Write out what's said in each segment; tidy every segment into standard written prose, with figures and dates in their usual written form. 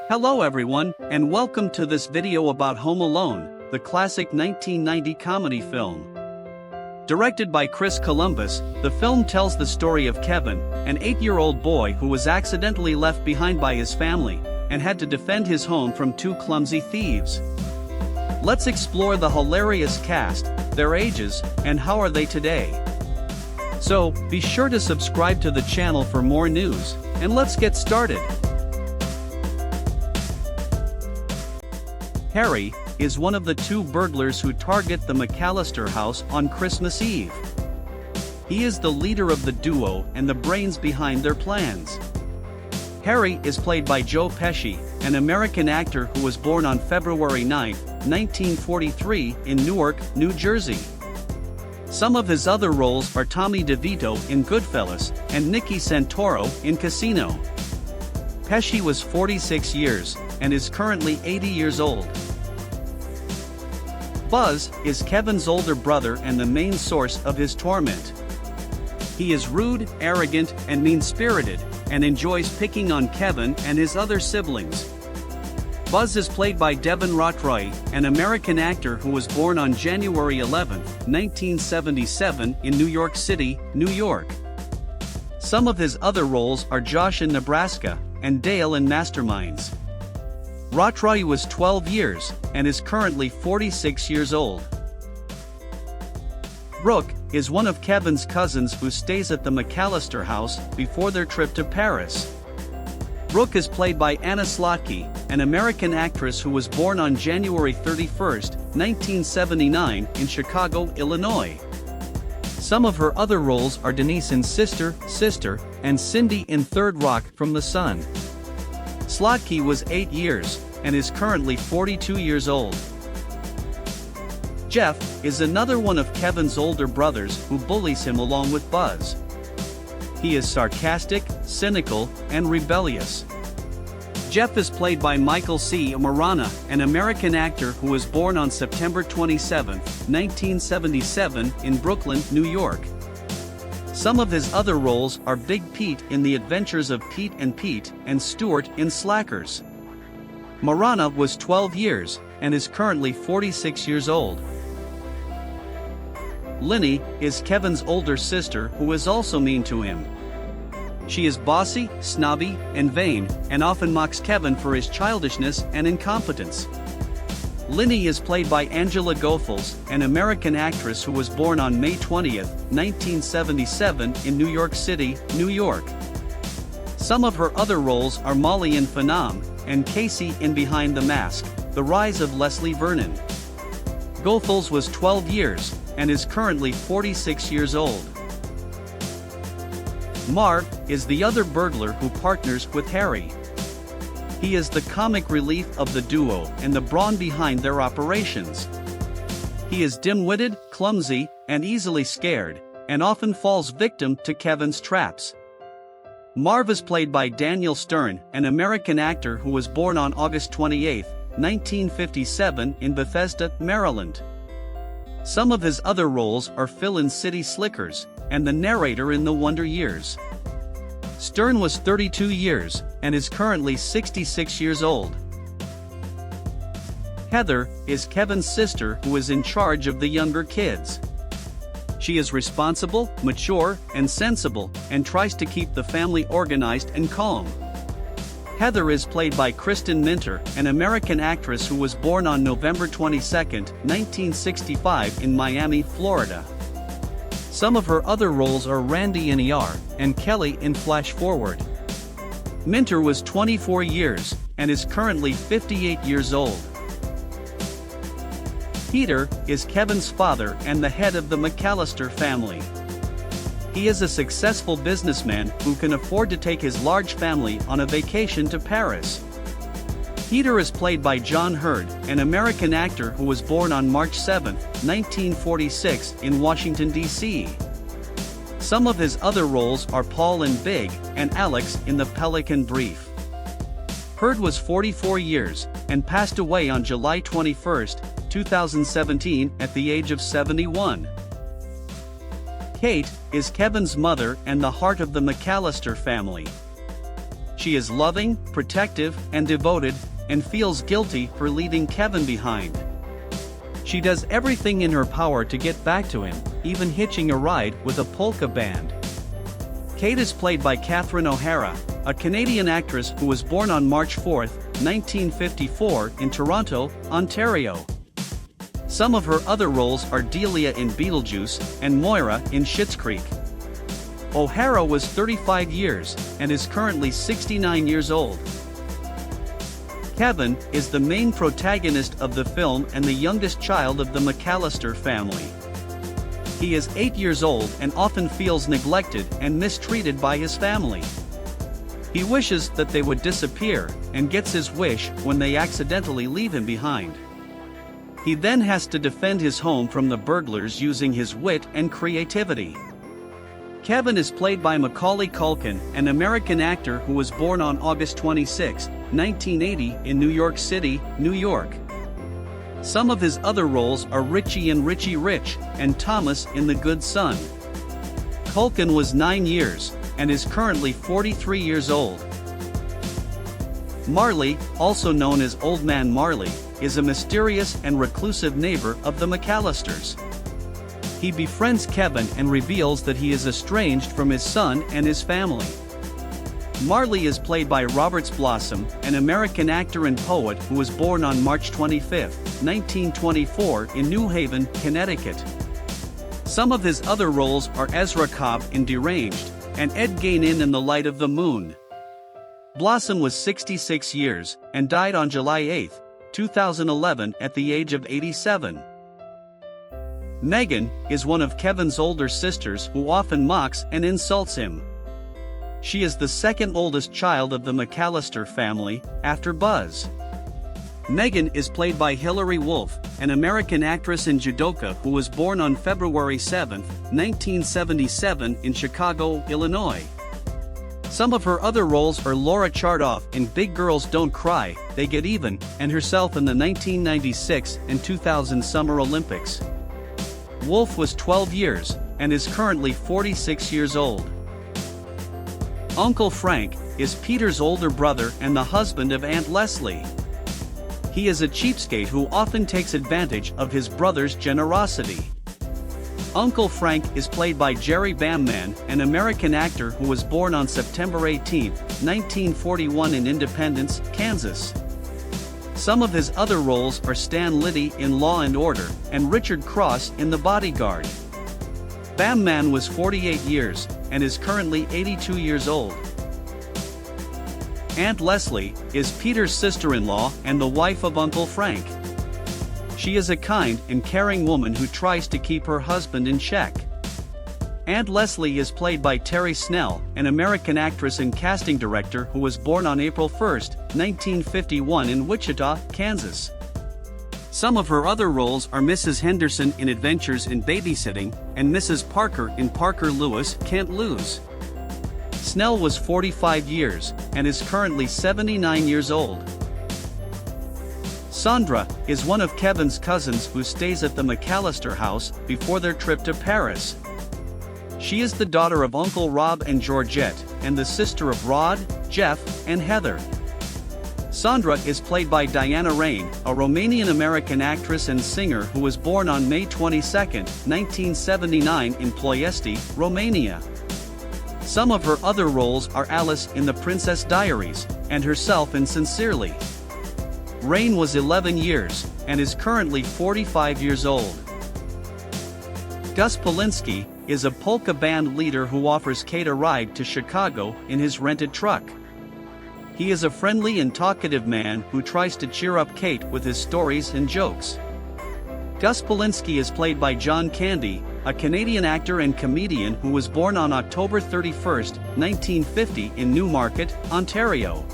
Hello everyone, and welcome to this video about Home Alone, the classic 1990 comedy film. Directed by Chris Columbus, the film tells the story of Kevin, an 8-year-old boy who was accidentally left behind by his family, and had to defend his home from two clumsy thieves. Let's explore the hilarious cast, their ages, and how are they today. So, be sure to subscribe to the channel for more news, and let's get started. Harry is one of the two burglars who target the McCallister house on Christmas Eve. He is the leader of the duo and the brains behind their plans. Harry is played by Joe Pesci, an American actor who was born on February 9, 1943 in Newark, New Jersey. Some of his other roles are Tommy DeVito in Goodfellas and Nicky Santoro in Casino. Pesci was 46 years and is currently 80 years old. Buzz is Kevin's older brother and the main source of his torment. He is rude, arrogant, and mean-spirited, and enjoys picking on Kevin and his other siblings. Buzz is played by Devin Rotroy, an American actor who was born on January 11, 1977 in New York City, New York. Some of his other roles are Josh in Nebraska and Dale in Masterminds. Rotroy was 12 years and is currently 46 years old. Brook is one of Kevin's cousins who stays at the McCallister house before their trip to Paris. Brook is played by Anna Slotky, an American actress who was born on January 31, 1979 in Chicago, Illinois. Some of her other roles are Denise in Sister, and Cindy in Third Rock from the Sun. Slotky was 8 years and is currently 42 years old. Jeff is another one of Kevin's older brothers who bullies him along with Buzz. He is sarcastic, cynical, and rebellious. Jeff is played by Michael C. Marana, an American actor who was born on September 27, 1977 in Brooklyn, New York. Some of his other roles are Big Pete in The Adventures of Pete and Stuart in Slackers. Marana was 12 years and is currently 46 years old. Lenny is Kevin's older sister who is also mean to him. She is bossy, snobby, and vain, and often mocks Kevin for his childishness and incompetence. Lenny is played by Angela Goethals, an American actress who was born on May 20, 1977 in New York City, New York. Some of her other roles are Molly in Phenom, and Casey in Behind the Mask, The Rise of Leslie Vernon. Goethals was 12 years, and is currently 46 years old. Marv is the other burglar who partners with Harry. He is the comic relief of the duo and the brawn behind their operations. He is dim-witted, clumsy, and easily scared, and often falls victim to Kevin's traps. Marv is played by Daniel Stern, an American actor who was born on August 28, 1957 in Bethesda, Maryland. Some of his other roles are Phil in City Slickers, and the narrator in The Wonder Years. Stern was 32 years, and is currently 66 years old. Heather is Kevin's sister who is in charge of the younger kids. She is responsible, mature, and sensible, and tries to keep the family organized and calm. Heather is played by Kristen Minter, an American actress who was born on November 22, 1965 in Miami, Florida. Some of her other roles are Randy in ER, and Kelly in Flash Forward. Minter was 24 years, and is currently 58 years old. Peter is Kevin's father and the head of the McCallister family. He is a successful businessman who can afford to take his large family on a vacation to Paris. Peter is played by John Hurd, an American actor who was born on March 7, 1946 in Washington, D.C. Some of his other roles are Paul in Big and Alex in The Pelican Brief. Hurd was 44 years and passed away on July 21, 2017 at the age of 71. Kate is Kevin's mother and the heart of the McCallister family. She is loving, protective, and devoted, and feels guilty for leaving Kevin behind. She does everything in her power to get back to him, even hitching a ride with a polka band. Kate is played by Catherine O'Hara, a Canadian actress who was born on March 4, 1954, in Toronto, Ontario. Some of her other roles are Delia in Beetlejuice and Moira in Schitt's Creek. O'Hara was 35 years and is currently 69 years old. Kevin is the main protagonist of the film and the youngest child of the McCallister family. He is 8 years old and often feels neglected and mistreated by his family. He wishes that they would disappear, and gets his wish when they accidentally leave him behind. He then has to defend his home from the burglars using his wit and creativity. Kevin is played by Macaulay Culkin, an American actor who was born on August 26, 1980 in New York City, New York. Some of his other roles are Richie in Richie Rich and Thomas in The Good Son. Culkin was 9 years and is currently 43 years old. Marley, also known as Old Man Marley, is a mysterious and reclusive neighbor of the McCallisters. He befriends Kevin and reveals that he is estranged from his son and his family. Marley is played by Robert Blossom, an American actor and poet who was born on March 25, 1924 in New Haven, Connecticut. Some of his other roles are Ezra Cobb in Deranged, and Ed Gainin in The Light of the Moon. Blossom was 66 years, and died on July 8, 2011 at the age of 87. Megan is one of Kevin's older sisters who often mocks and insults him. She is the second oldest child of the McCallister family, after Buzz. Megan is played by Hilary Wolf, an American actress and judoka who was born on February 7, 1977 in Chicago, Illinois. Some of her other roles are Laura Chardoff in Big Girls Don't Cry, They Get Even, and herself in the 1996 and 2000 Summer Olympics. Wolf was 12 years, and is currently 46 years old. Uncle Frank is Peter's older brother and the husband of Aunt Leslie. He is a cheapskate who often takes advantage of his brother's generosity. Uncle Frank is played by Jerry Bamman, an American actor who was born on September 18, 1941 in Independence, Kansas. Some of his other roles are Stan Liddy in Law and Order, and Richard Cross in The Bodyguard. Bamman was 48 years, and is currently 82 years old. Aunt Leslie is Peter's sister-in-law and the wife of Uncle Frank. She is a kind and caring woman who tries to keep her husband in check. Aunt Leslie is played by Terry Snell, an American actress and casting director who was born on April 1, 1951 in Wichita, Kansas. Some of her other roles are Mrs. Henderson in Adventures in Babysitting, and Mrs. Parker in Parker Lewis Can't Lose. Snell was 45 years, and is currently 79 years old. Sandra is one of Kevin's cousins who stays at the McCallister house before their trip to Paris. She is the daughter of Uncle Rob and Georgette, and the sister of Rod, Jeff, and Heather. Sandra is played by Diana Rain, a Romanian-American actress and singer who was born on May 22, 1979 in Ploiesti, Romania. Some of her other roles are Alice in The Princess Diaries, and herself in Sincerely. Rain was 11 years, and is currently 45 years old. Gus Polinski is a polka band leader who offers Kate a ride to Chicago in his rented truck. He is a friendly and talkative man who tries to cheer up Kate with his stories and jokes. Gus Polinski is played by John Candy, a Canadian actor and comedian who was born on October 31, 1950 in Newmarket, Ontario.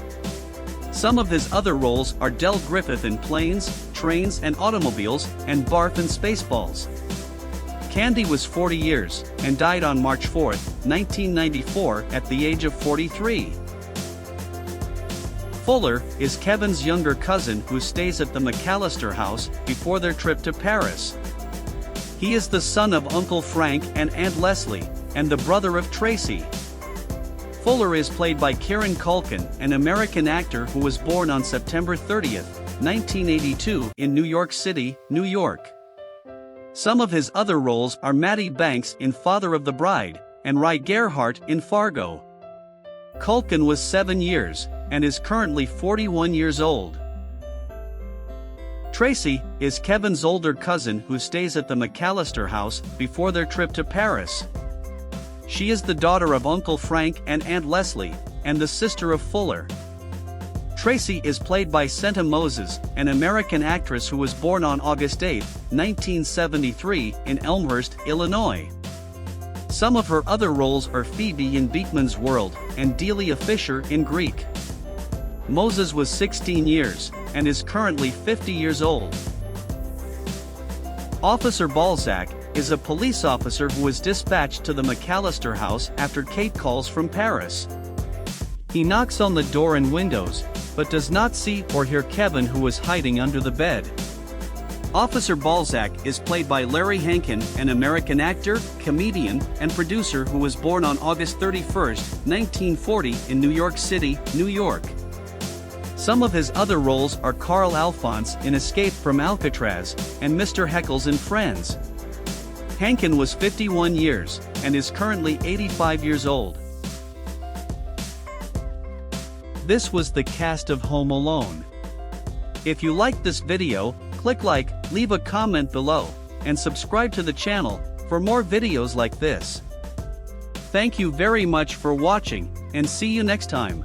Some of his other roles are Del Griffith in Planes, Trains and Automobiles, and Barf in Spaceballs. Candy was 40 years, and died on March 4, 1994 at the age of 43. Fuller is Kevin's younger cousin who stays at the McCallister house before their trip to Paris. He is the son of Uncle Frank and Aunt Leslie, and the brother of Tracy. Fuller is played by Kieran Culkin, an American actor who was born on September 30, 1982, in New York City, New York. Some of his other roles are Matty Banks in Father of the Bride, and Ry Gerhardt in Fargo. Culkin was 7 years, and is currently 41 years old. Tracy is Kevin's older cousin who stays at the McCallister house before their trip to Paris. She is the daughter of Uncle Frank and Aunt Leslie, and the sister of Fuller. Tracy is played by Senta Moses, an American actress who was born on August 8, 1973, in Elmhurst, Illinois. Some of her other roles are Phoebe in Beekman's World, and Delia Fisher in Greek. Moses was 16 years, and is currently 50 years old. Officer Balzac is a police officer who was dispatched to the McCallister house after Kate calls from Paris. He knocks on the door and windows, but does not see or hear Kevin, who was hiding under the bed. Officer Balzac is played by Larry Hankin, an American actor, comedian, and producer who was born on August 31, 1940, in New York City, New York. Some of his other roles are Carl Alphonse in Escape from Alcatraz, and Mr. Heckles in Friends. Hankin was 51 years, and is currently 85 years old. This was the cast of Home Alone. If you liked this video, click like, leave a comment below, and subscribe to the channel for more videos like this. Thank you very much for watching, and see you next time.